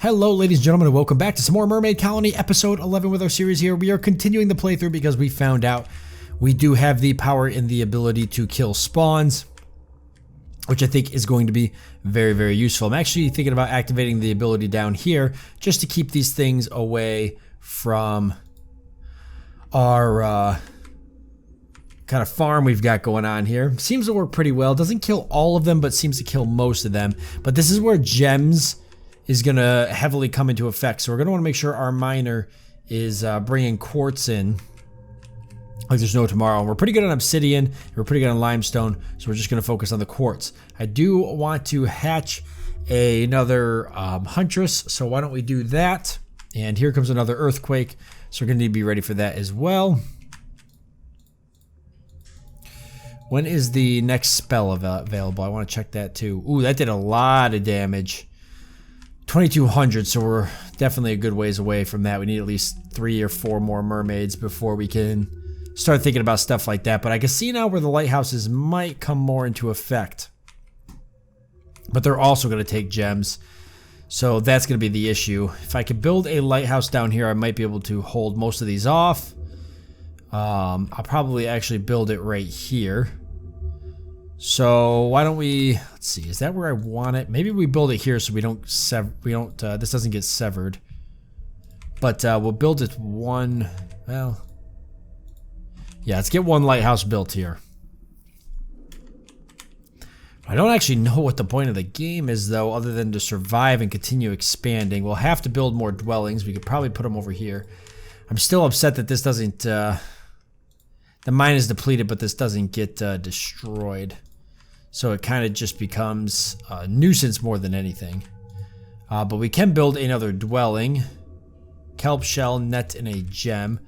Hello ladies and gentlemen, and welcome back to some more Mermaid Colony episode 11 with our series here. We are continuing the playthrough because we found out we do have the power and the ability to kill spawns, which I think is going to be very, very useful. I'm actually thinking about activating the ability down here just to keep these things away from our kind of farm we've got going on here. Seems to work pretty well. Doesn't kill all of them, but seems to kill most of them. But this is where gems is going to heavily come into effect. So we're going to want to make sure our miner is bringing quartz in like there's no tomorrow. And we're pretty good on obsidian. We're pretty good on limestone. So we're just going to focus on the quartz. I do want to hatch another huntress. So why don't we do that? And here comes another earthquake. So we're going to need to be ready for that as well. When is the next spell available? I want to check that too. Ooh, that did a lot of damage. 2200, so we're definitely a good ways away from that. We need at least 3 or 4 more mermaids before we can start thinking about stuff like that. But I can see now where the lighthouses might come more into effect. But they're also going to take gems. So that's going to be the issue. If I could build a lighthouse down here, I might be able to hold most of these off. I'll probably actually build it right here. So why don't we, let's see, is that where I want it? Maybe we build it here so we don't this doesn't get severed. But we'll build it one, well, yeah, let's get one lighthouse built here. I don't actually know what the point of the game is though, other than to survive and continue expanding. We'll have to build more dwellings. We could probably put them over here. I'm still upset that this doesn't, the mine is depleted, but this doesn't get destroyed. So it kind of just becomes a nuisance more than anything. But we can build another dwelling. Kelp shell, net, and a gem.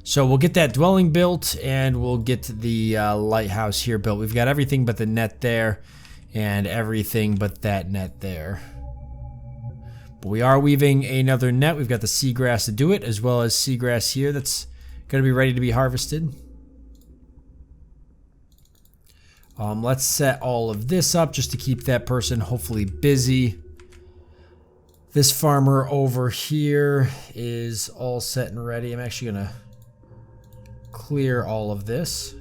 So we'll get that dwelling built, and we'll get the lighthouse here built. We've got everything but the net there, and everything but that net there. But we are weaving another net. We've got the seagrass to do it, as well as seagrass here that's going to be ready to be harvested. Let's set all of this up just to keep that person hopefully busy. This farmer over here is all set and ready. I'm actually going to clear all of this.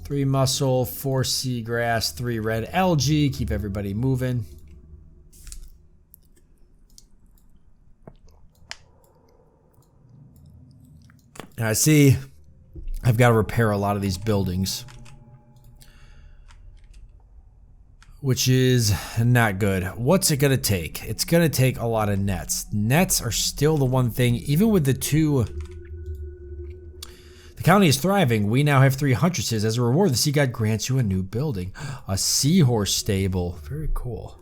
3 mussel, 4 seagrass, 3 red algae. Keep everybody moving. And I see I've got to repair a lot of these buildings, which is not good. What's it going to take? It's going to take a lot of nets. Nets are still the one thing, even with the 2. The colony is thriving. We now have 3 huntresses. As a reward, the sea god grants you a new building. A seahorse stable. Very cool.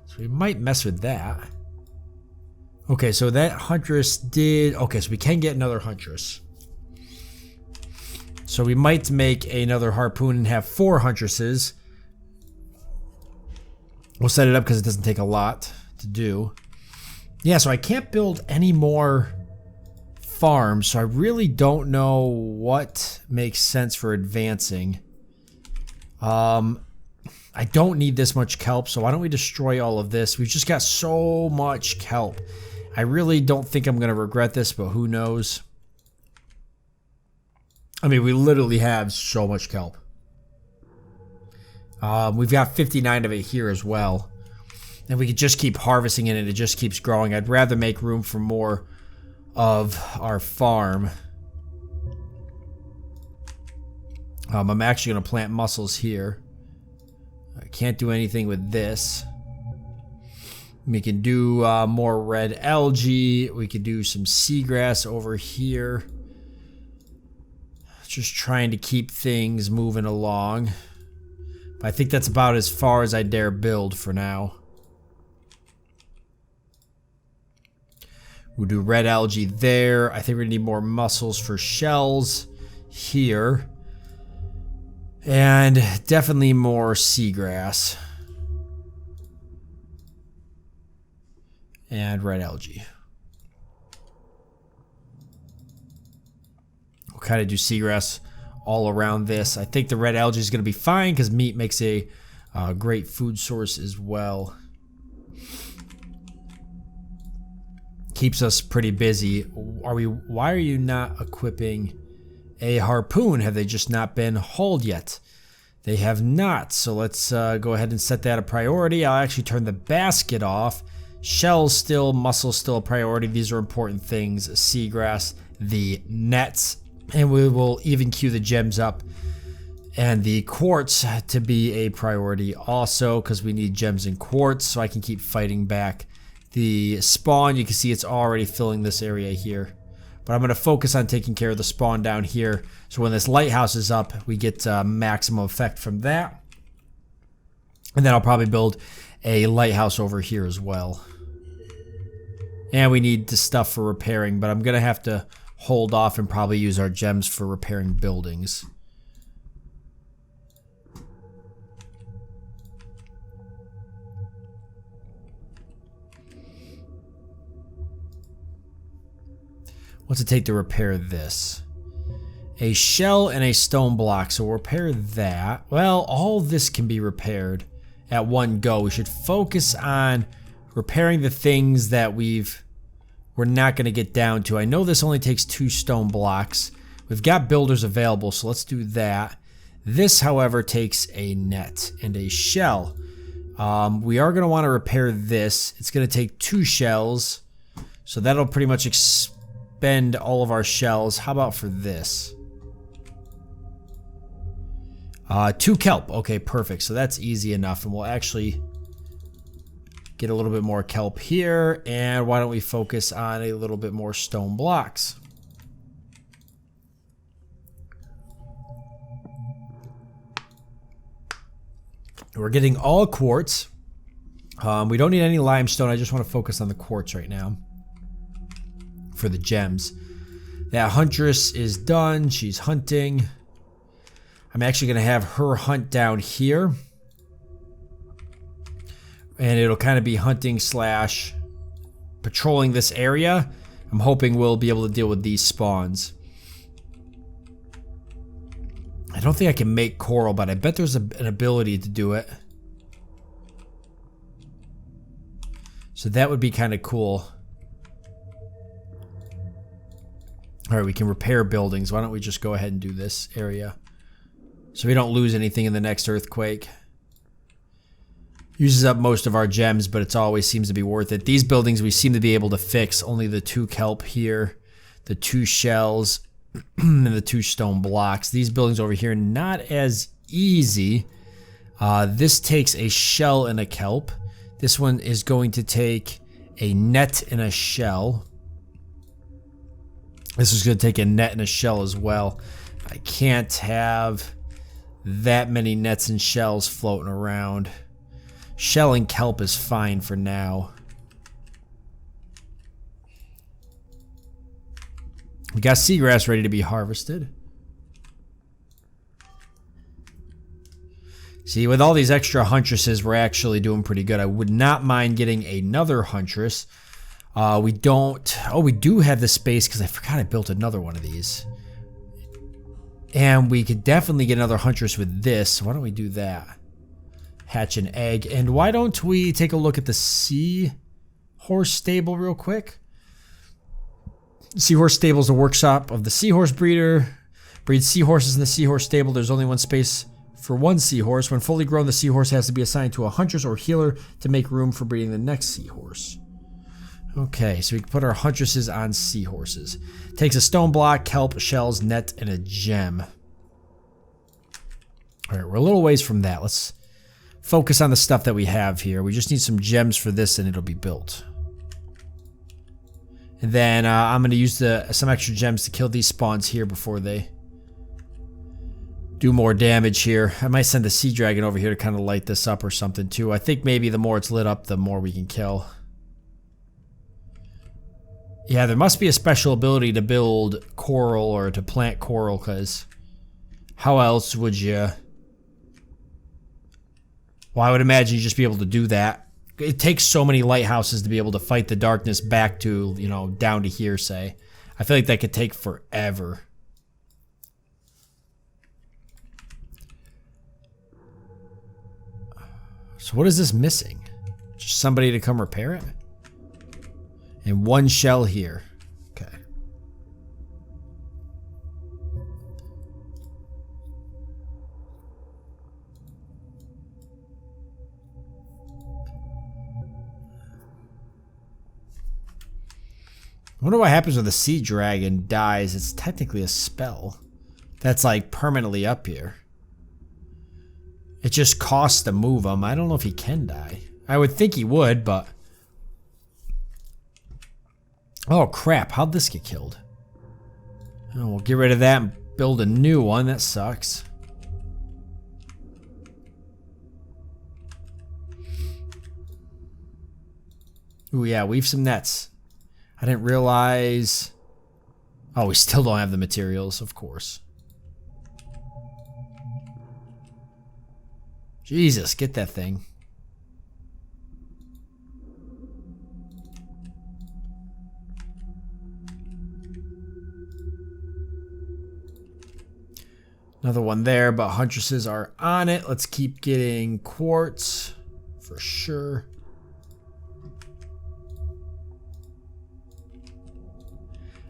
So we might mess with that. Okay, so that huntress did... Okay, so we can get another huntress. So we might make another harpoon and have 4 huntresses. We'll set it up because it doesn't take a lot to do. Yeah, so I can't build any more farms, so I really don't know what makes sense for advancing. I don't need this much kelp, so why don't we destroy all of this? We've just got so much kelp. I really don't think I'm going to regret this, but who knows? I mean, we literally have so much kelp. We've got 59 of it here as well. And we could just keep harvesting it and it just keeps growing. I'd rather make room for more of our farm. I'm actually going to plant mussels here. I can't do anything with this. We can do more red algae. We could do some seagrass over here. Just trying to keep things moving along. But I think that's about as far as I dare build for now. We'll do red algae there. I think we're gonna need more mussels for shells here. And definitely more seagrass. And red algae. Kind of do seagrass all around this. I think the red algae is going to be fine because meat makes a great food source as well. keeps us pretty busy. Why are you not equipping a harpoon? Have they just not been hauled yet? They have not. So let's go ahead and set that a priority. I'll actually turn the basket off. Shells still, mussels still a priority. These are important things. Seagrass, the nets, and we will even queue the gems up and the quartz to be a priority also, because we need gems and quartz so I can keep fighting back the spawn. You can see it's already filling this area here, but I'm going to focus on taking care of the spawn down here, so when this lighthouse is up we get maximum effect from that. And then I'll probably build a lighthouse over here as well. And we need the stuff for repairing, but I'm going to have to hold off and probably use our gems for repairing buildings. What's it take to repair this? A shell and a stone block, so we'll repair that. Well, all this can be repaired at one go. We should focus on repairing the things that we're not going to get down to. I know this only takes 2 stone blocks. We've got builders available, so let's do that. This, however, takes a net and a shell. We are going to want to repair this. It's going to take 2 shells, so that'll pretty much expend all of our shells. How about for this? 2 kelp. Okay, perfect. So that's easy enough, and we'll actually get a little bit more kelp here. And why don't we focus on a little bit more stone blocks? We're getting all quartz. We don't need any limestone. I just want to focus on the quartz right now for the gems. That huntress is done. She's hunting. I'm actually going to have her hunt down here. And it'll kind of be hunting slash patrolling this area. I'm hoping we'll be able to deal with these spawns. I don't think I can make coral, but I bet there's an ability to do it. So that would be kind of cool. Alright, we can repair buildings. Why don't we just go ahead and do this area, so we don't lose anything in the next earthquake. Uses up most of our gems, but it always seems to be worth it. These buildings we seem to be able to fix. Only the 2 kelp here, the 2 shells, and the 2 stone blocks. These buildings over here, not as easy. This takes a shell and a kelp. This one is going to take a net and a shell. This is going to take a net and a shell as well. I can't have that many nets and shells floating around. Shell and kelp is fine for now. We got seagrass ready to be harvested. See, with all these extra huntresses, we're actually doing pretty good. I would not mind getting another huntress. We don't... Oh, we do have the space, because I forgot I built another one of these. And we could definitely get another huntress with this. Why don't we do that? Hatch an egg. And why don't we take a look at the Seahorse Stable real quick? Seahorse Stable is a workshop of the Seahorse Breeder. Breeds seahorses in the Seahorse Stable. There's only one space for one seahorse. When fully grown, the seahorse has to be assigned to a huntress or healer to make room for breeding the next seahorse. Okay, so we can put our huntresses on seahorses. Takes a stone block, kelp, shells, net, and a gem. Alright, we're a little ways from that. Let's focus on the stuff that we have here. We just need some gems for this and it'll be built. And then I'm going to use some extra gems to kill these spawns here before they do more damage here. I might send a sea dragon over here to kind of light this up or something too. I think maybe the more it's lit up, the more we can kill. Yeah, there must be a special ability to build coral or to plant coral, because how else would you... Well, I would imagine you'd just be able to do that. It takes so many lighthouses to be able to fight the darkness back to, you know, down to here, say. I feel like that could take forever. So what is this missing? Just somebody to come repair it? And 1 shell here. Okay. I wonder what happens when the sea dragon dies. It's technically a spell that's like permanently up here. It just costs to move him. I don't know if he can die. I would think he would, but... Oh, crap. How'd this get killed? Oh, we'll get rid of that and build a new one. That sucks. Ooh, yeah. Weave some nets. I didn't realize... Oh, we still don't have the materials, of course. Jesus, get that thing. Another one there, but huntresses are on it. Let's keep getting quartz for sure.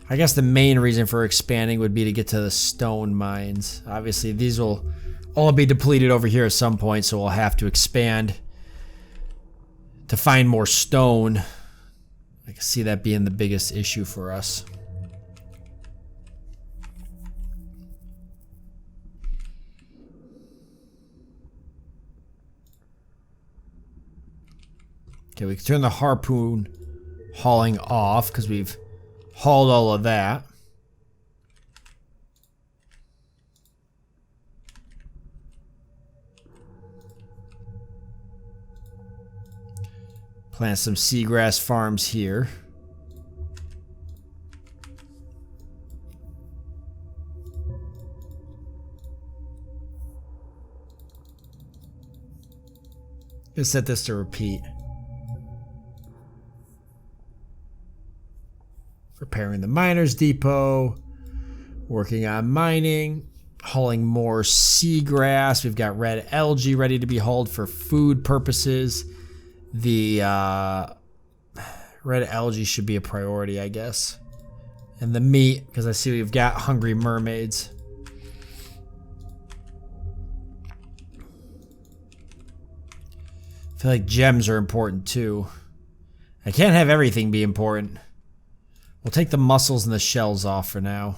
I guess the main reason for expanding would be to get to the stone mines. Obviously, these will all be depleted over here at some point, so we'll have to expand to find more stone. I can see that being the biggest issue for us. Okay, we can turn the harpoon hauling off because we've hauled all of that. Plant some seagrass farms here. Gonna set this to repeat. Repairing the miners depot, working on mining, hauling more seagrass. We've got red algae ready to be hauled for food purposes. The red algae should be a priority, I guess. And the meat, because I see we've got hungry mermaids. I feel like gems are important too. I can't have everything be important. We'll take the mussels and the shells off for now.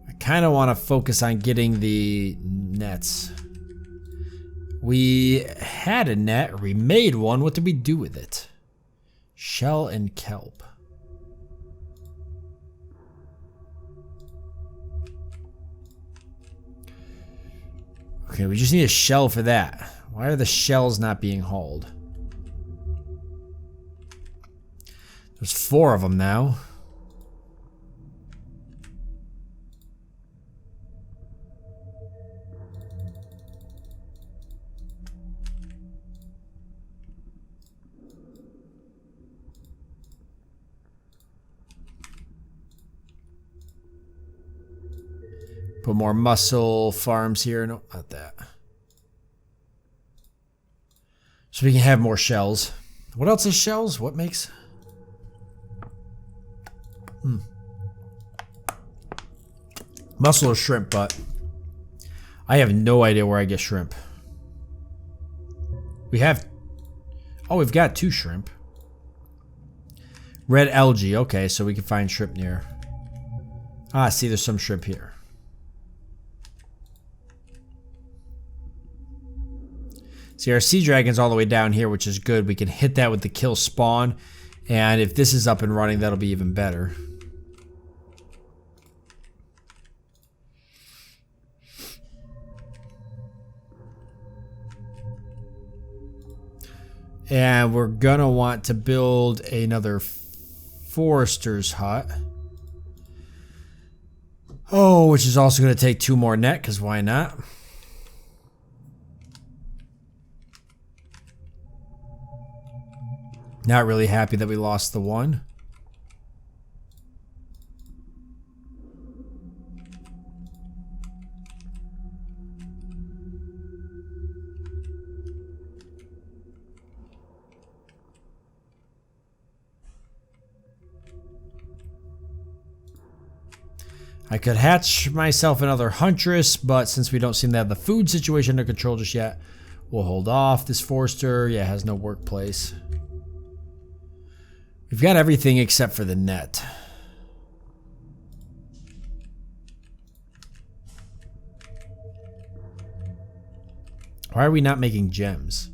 I kind of want to focus on getting the nets. We had a net, we made one. What did we do with it? Shell and kelp. Okay, we just need a shell for that. Why are the shells not being hauled? There's 4 of them now. Put more mussel farms here. No, not that. So we can have more shells. What else is shells? What makes... Mussel or shrimp, but I have no idea where I get shrimp. We have... Oh, we've got 2 shrimp. Red algae. Okay, so we can find shrimp near. Ah, see, there's some shrimp here. See, our sea dragon's all the way down here, which is good. We can hit that with the kill spawn. And if this is up and running, that'll be even better. And we're gonna want to build another forester's hut. Oh, which is also gonna take 2 more net, because why not? Not really happy that we lost the 1. I could hatch myself another huntress, but since we don't seem to have the food situation under control just yet, we'll hold off. This Forster, yeah, has no workplace. We've got everything except for the net. Why are we not making gems?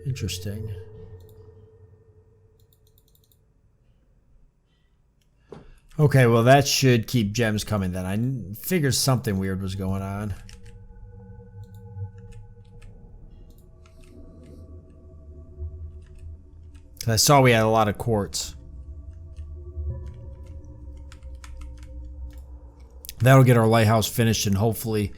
Interesting. Okay, well that should keep gems coming then. I figured something weird was going on. I saw we had a lot of quartz. That'll get our lighthouse finished and hopefully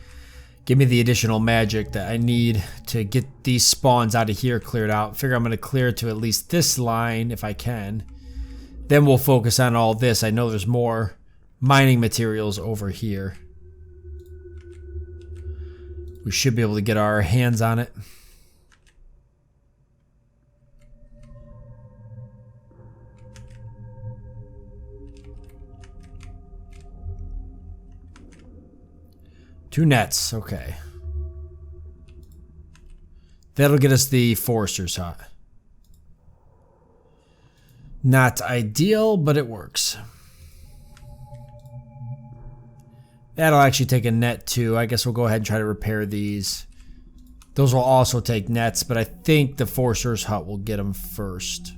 give me the additional magic that I need to get these spawns out of here cleared out. Figure I'm going to clear to at least this line if I can. Then we'll focus on all this. I know there's more mining materials over here. We should be able to get our hands on it. Two nets, okay. That'll get us the Forester's hut. Not ideal, but it works. That'll actually take a net too. I guess we'll go ahead and try to repair these. Those will also take nets, but I think the Forester's hut will get them first.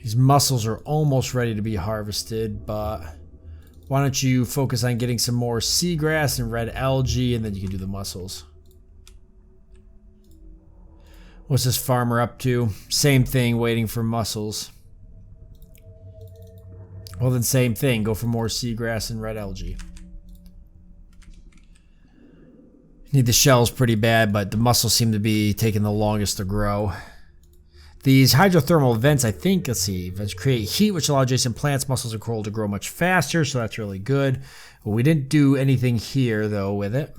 These mussels are almost ready to be harvested, but why don't you focus on getting some more seagrass and red algae, and then you can do the mussels. What's this farmer up to? Same thing, waiting for mussels. Well then same thing, go for more seagrass and red algae. Need the shells pretty bad, but the mussels seem to be taking the longest to grow. These hydrothermal vents, I think, let's see, vents create heat, which allow adjacent plants, mussels, and coral to grow much faster, so that's really good. Well, we didn't do anything here, though, with it.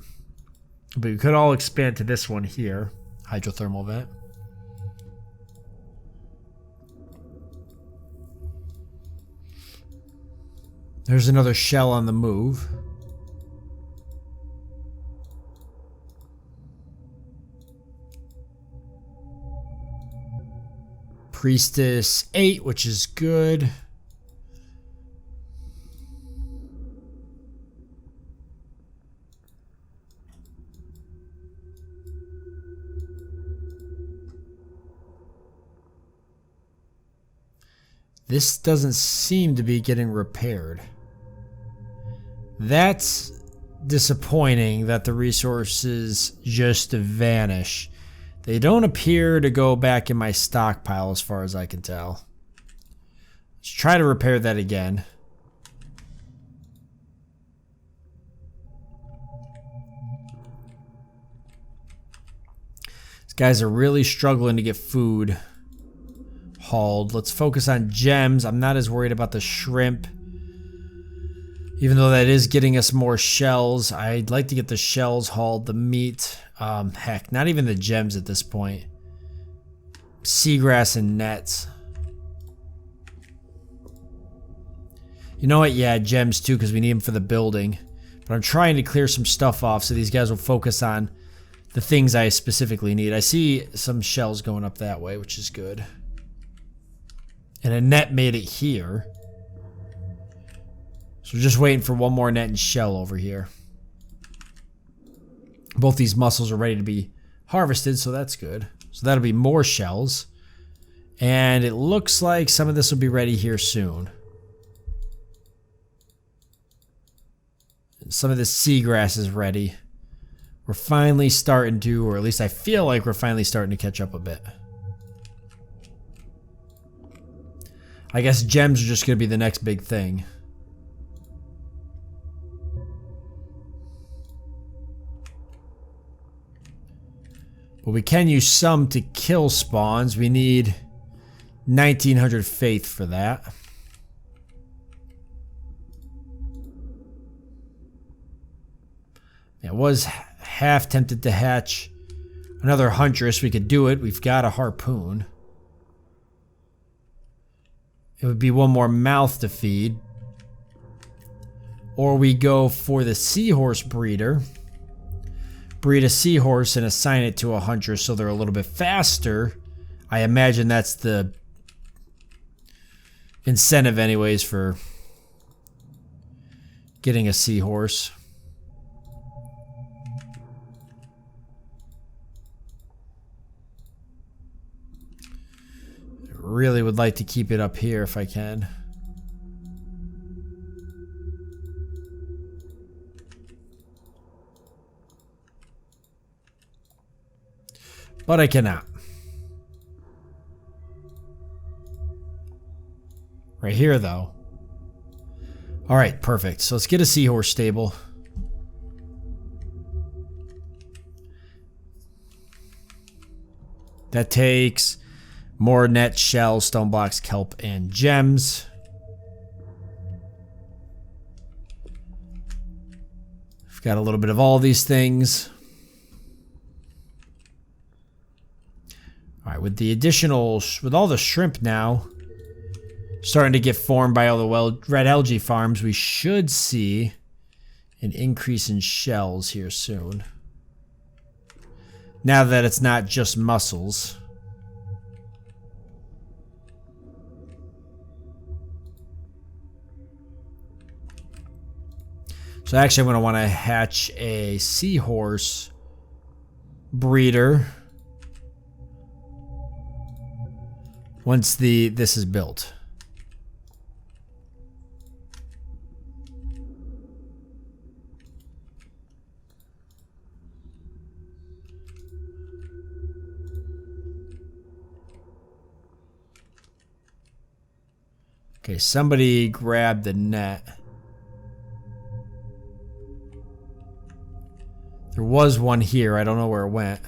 But we could all expand to this one here, hydrothermal vent. There's another shell on the move. Priestess 8, which is good. This doesn't seem to be getting repaired. That's disappointing that the resources just vanish. They don't appear to go back in my stockpile as far as I can tell. Let's try to repair that again. These guys are really struggling to get food hauled. Let's focus on gems. I'm not as worried about the shrimp. Even though that is getting us more shells, I'd like to get the shells hauled, the meat. Heck, not even the gems at this point. Seagrass and nets. You know what? Yeah, gems too, because we need them for the building. But I'm trying to clear some stuff off so these guys will focus on the things I specifically need. I see some shells going up that way, which is good. And a net made it here. So we're just waiting for one more net and shell over here. Both these mussels are ready to be harvested, so that's good. So that'll be more shells. And it looks like some of this will be ready here soon. Some of this seagrass is ready. We're finally starting to, or at least I feel like we're finally starting to catch up a bit. I guess gems are just going to be the next big thing. But we can use some to kill spawns. We need 1900 faith for that. I was half tempted to hatch another huntress. We could do it. We've got a harpoon. It would be one more mouth to feed. Or we go for the Seahorse Breeder. Breed a seahorse and assign it to a huntress so they're a little bit faster. I imagine that's the incentive anyways for getting a seahorse. I really would like to keep it up here if I can. But I cannot. Right here, though. All right, perfect. So let's get a seahorse stable. That takes more net, shells, stone blocks, kelp, and gems. We've got a little bit of all these things. All right, with the additional, with all the shrimp now starting to get formed by all the red algae farms, we should see an increase in shells here soon. Now that it's not just mussels. So actually I'm going to want to hatch a seahorse breeder once this is built. Okay, somebody grab the net. There was one here. I don't know where it went.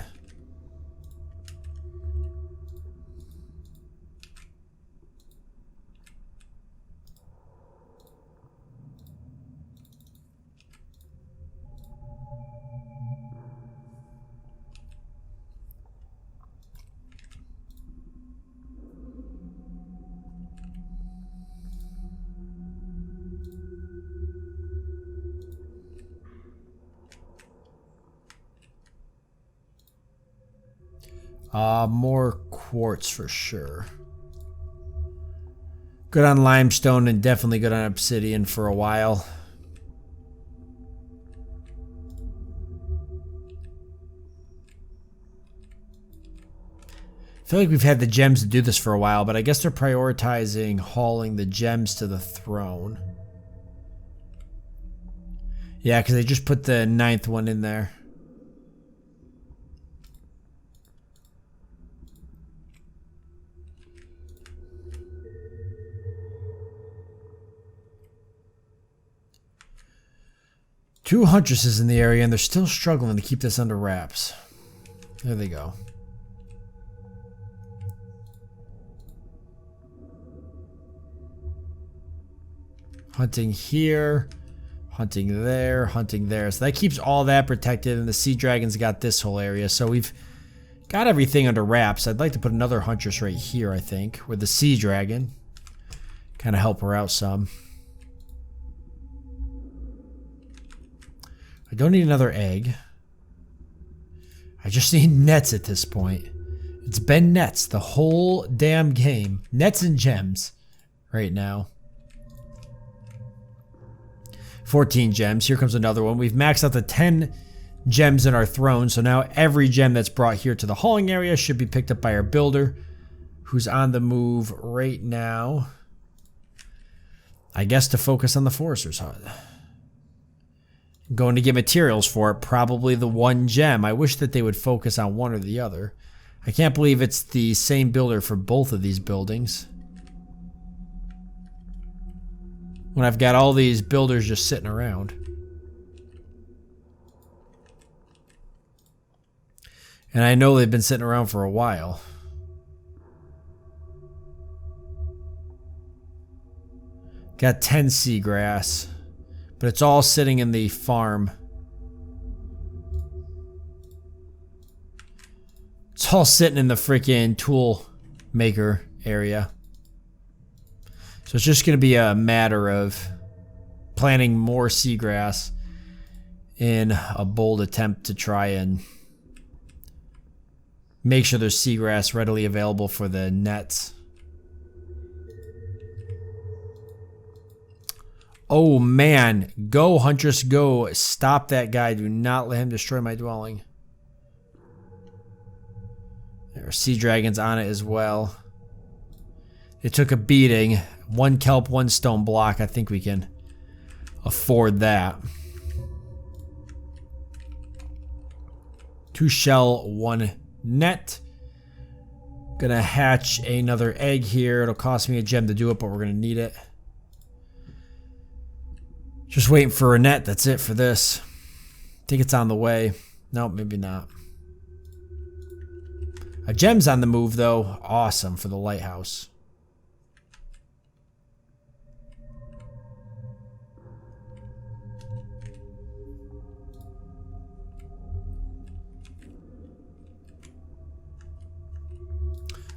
More quartz for sure. Good on limestone and definitely good on obsidian for a while. I feel like we've had the gems to do this for a while, but I guess they're prioritizing hauling the gems to the throne. Yeah, because they just put the 9th one in there. Two huntresses in the area, and they're still struggling to keep this under wraps. There they go. Hunting here, hunting there, hunting there. So that keeps all that protected, and the sea dragon's got this whole area. So we've got everything under wraps. I'd like to put another huntress right here, I think, with the sea dragon. Kind of help her out some. I don't need another egg. I just need nets at this point. It's been nets the whole damn game. Nets and gems right now. 14 gems. Here comes another one. We've maxed out the 10 gems in our throne. So now every gem that's brought here to the hauling area should be picked up by our builder, who's on the move right now. I guess to focus on the forester's hut. Going to get materials for it, probably the one gem. I wish that they would focus on one or the other. I can't believe it's the same builder for both of these buildings. When I've got all these builders just sitting around. And I know they've been sitting around for a while. Got 10 seagrass, but it's all sitting in the farm. It's all sitting in the freaking tool maker area. So it's just going to be a matter of planting more seagrass in a bold attempt to try and make sure there's seagrass readily available for the nets. Oh man, go Huntress, go. Stop that guy. Do not let him destroy my dwelling. There are sea dragons on it as well. It took a beating. 1 kelp, 1 stone block. I think we can afford that. 2 shell, 1 net. Gonna hatch another egg here. It'll cost me a gem to do it, but we're gonna need it. Just waiting for a net. That's it for this. Think it's on the way. Nope, maybe not. A gem's on the move though. Awesome for the lighthouse.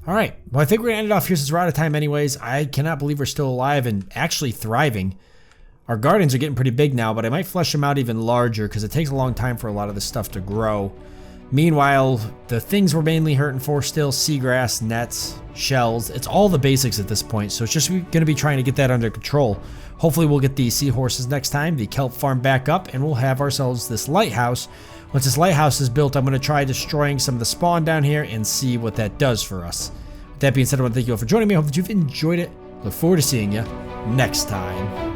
Alright, well I think we're going to end it off here since we're out of time anyways. I cannot believe we're still alive and actually thriving. Our gardens are getting pretty big now, but I might flesh them out even larger because it takes a long time for a lot of this stuff to grow. Meanwhile, the things we're mainly hurting for still seagrass, nets, shells. It's all the basics at this point, so it's just going to be trying to get that under control. Hopefully we'll get the seahorses next time, the kelp farm back up, and we'll have ourselves this lighthouse. Once this lighthouse is built, I'm going to try destroying some of the spawn down here and see what that does for us. With that being said, I want to thank you all for joining me. I hope that you've enjoyed it. Look forward to seeing you next time.